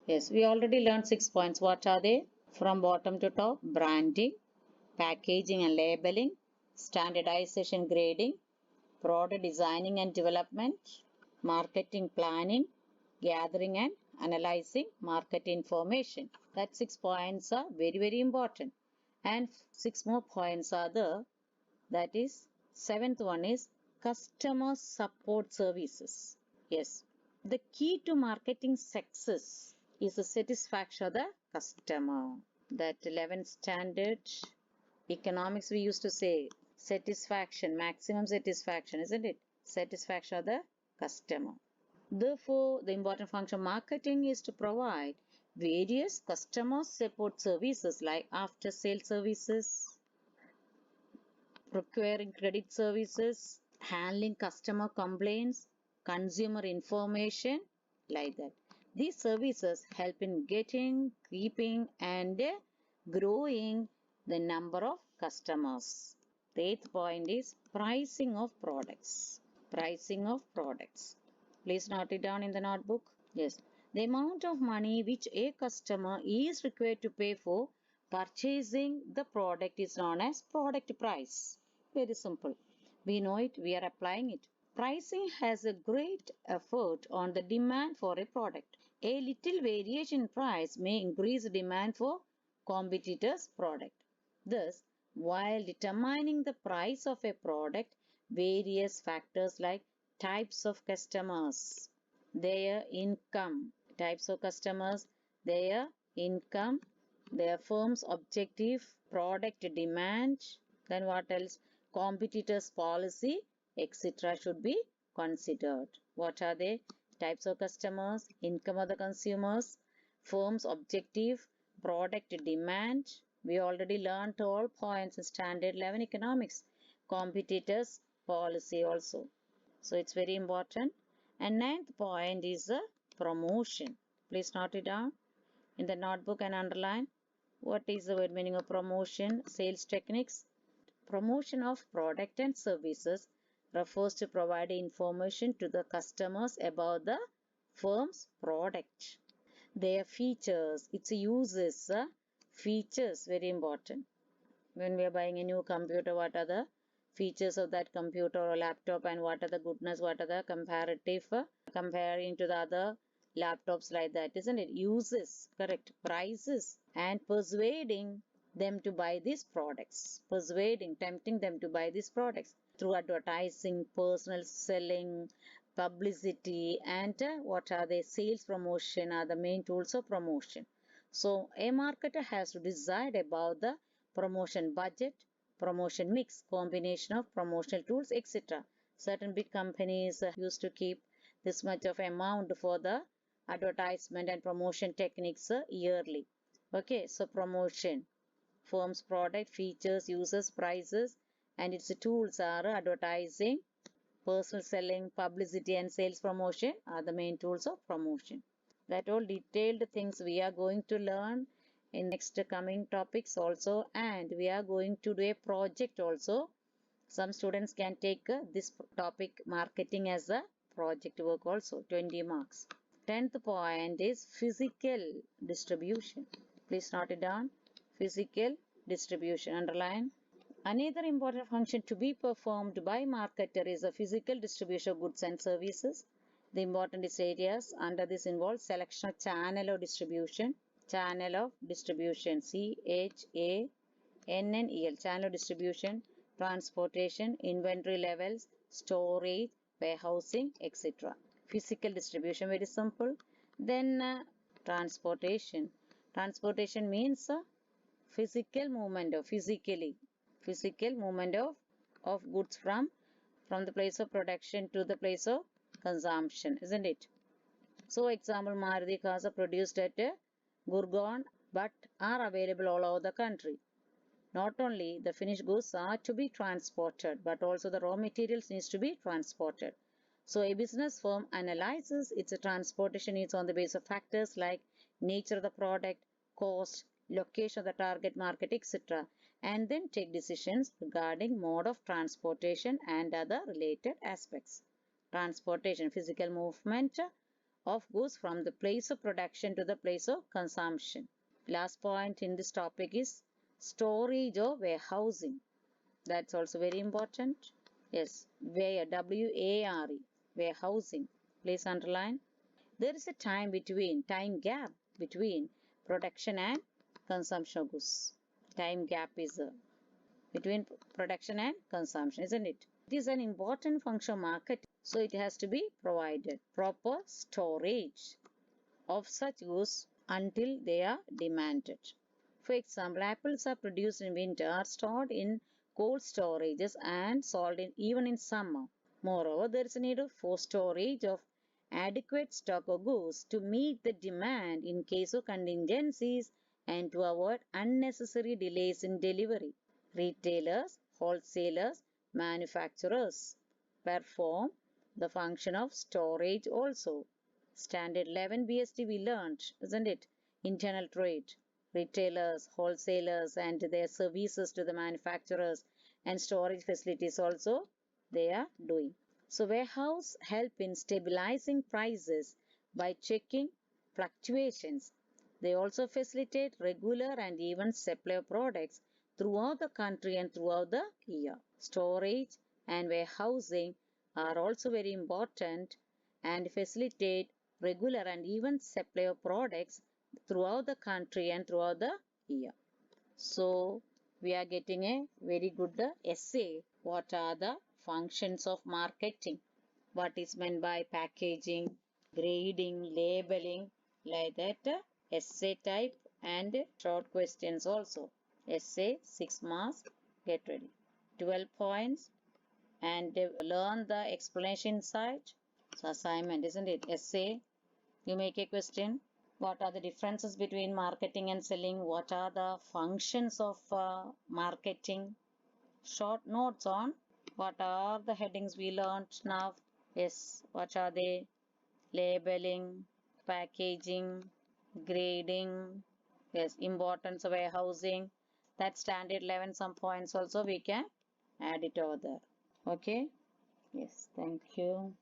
Yes, we already learned 6 points. What are they? From bottom to top: branding, packaging and labeling, standardization grading, product designing and development, marketing planning, gathering and analyzing market information. That 6 points are very, very important. And six more points are the, that is, seventh one is customer support services. Yes, the key to marketing success is the satisfaction of the customer. That 11th standard economics we used to say satisfaction, maximum satisfaction, isn't it? Satisfaction of the customer. Therefore, the important function of marketing is to provide various customer support services like after sale services, procuring credit services, handling customer complaints, consumer information, like that. These services help in getting, keeping, and growing the number of customers. The eighth point is pricing of products. Pricing of products. Please note it down in the notebook. Yes. The amount of money which a customer is required to pay for purchasing the product is known as product price. Very simple. We know it, we are applying it. Pricing has a great effect on the demand for a product. A little variation in price may increase demand for competitors' product. Thus, while determining the price of a product, various factors like types of customers, their income, types of customers, their income, their firm's objective, product demand, then what else? Competitors' policy, etc. should be considered. What are they? Types of customers, income of the consumers, firm's objective, product demand. We already learned all points in standard 11 economics. Competitors' policy also. So it's very important. And ninth point is the promotion. Please note it down in the notebook and underline. What is the word meaning of promotion? Sales techniques. Promotion of product and services refers to providing information to the customers about the firm's product, their features, its uses. Features very important. When we are buying a new computer, what are the features of that computer or laptop, and what are the goodness, what are the comparative, comparing to the other laptops, like that, isn't it? Uses, correct. Prices, and persuading them to buy these products. Persuading, tempting them to buy these products through advertising, personal selling, publicity, and what are they? Sales promotion are the main tools of promotion. So a marketer has to decide about the promotion budget, promotion mix, combination of promotional tools, etc. Certain big companies used to keep this much of amount for the advertisement and promotion techniques yearly. Okay, so promotion, firm's product, features, uses, prices, and its tools are advertising, personal selling, publicity, and sales promotion are the main tools of promotion. That all detailed things we are going to learn in next coming topics also, and we are going to do a project also. Some students can take this topic marketing as a project work also, 20 marks. 10th point is physical distribution. Please note it down. Physical distribution, underline. Another important function to be performed by marketer is the physical distribution of goods and services. The important areas under this involve selection of channel of distribution, channel of distribution, CHANNEL, channel of distribution, transportation, inventory levels, storage, warehousing, etc. Physical distribution, very simple. Then transportation. Transportation means physical movement of physical movement of goods from the place of production to the place of consumption, isn't it? So example, Maruti cars are produced at Gurgaon but are available all over the country. Not only the finished goods are to be transported, but also the raw materials needs to be transported. So a business firm analyzes its transportation needs on the basis of factors like nature of the product, cost, location of the target market, etc., and then take decisions regarding mode of transportation and other related aspects. Transportation, physical movement of goods from the place of production to the place of consumption. Last point in this topic is storage or warehousing. That's also very important. Yes, where, W-A-R-E, warehousing. Please underline. There is a time gap between production and consumption of goods. Time gap is between production and consumption, isn't it? It is an important function of market, so it has to be provided. Proper storage of such goods until they are demanded. For example, apples are produced in winter, are stored in cold storages and sold even in summer. Moreover, there is a need for storage of adequate stock of goods to meet the demand in case of contingencies and to avoid unnecessary delays in delivery. Retailers, wholesalers, manufacturers perform the function of storage also. Standard 11 BST we learned, isn't it? Internal trade, retailers, wholesalers and their services to the manufacturers and storage facilities also they are doing. So warehouse help in stabilizing prices by checking fluctuations. They also facilitate regular and even supply of products throughout the country and throughout the year. Storage and warehousing are also very important and facilitate regular and even supply of products throughout the country and throughout the year. So we are getting a very good essay. What are the functions of marketing? What is meant by packaging, grading, labeling, like that essay type and short questions also. Essay 6 marks, get ready. 12 points and learn the explanation inside. So assignment, isn't it? Essay, you make a question. What are the differences between marketing and selling? What are the functions of marketing? Short notes on what are the headings we learned now. Yes, what are they? Labeling, packaging, grading. Yes, importance of warehousing. That standard 11 some points also we can add it over there. Okay. Yes, thank you.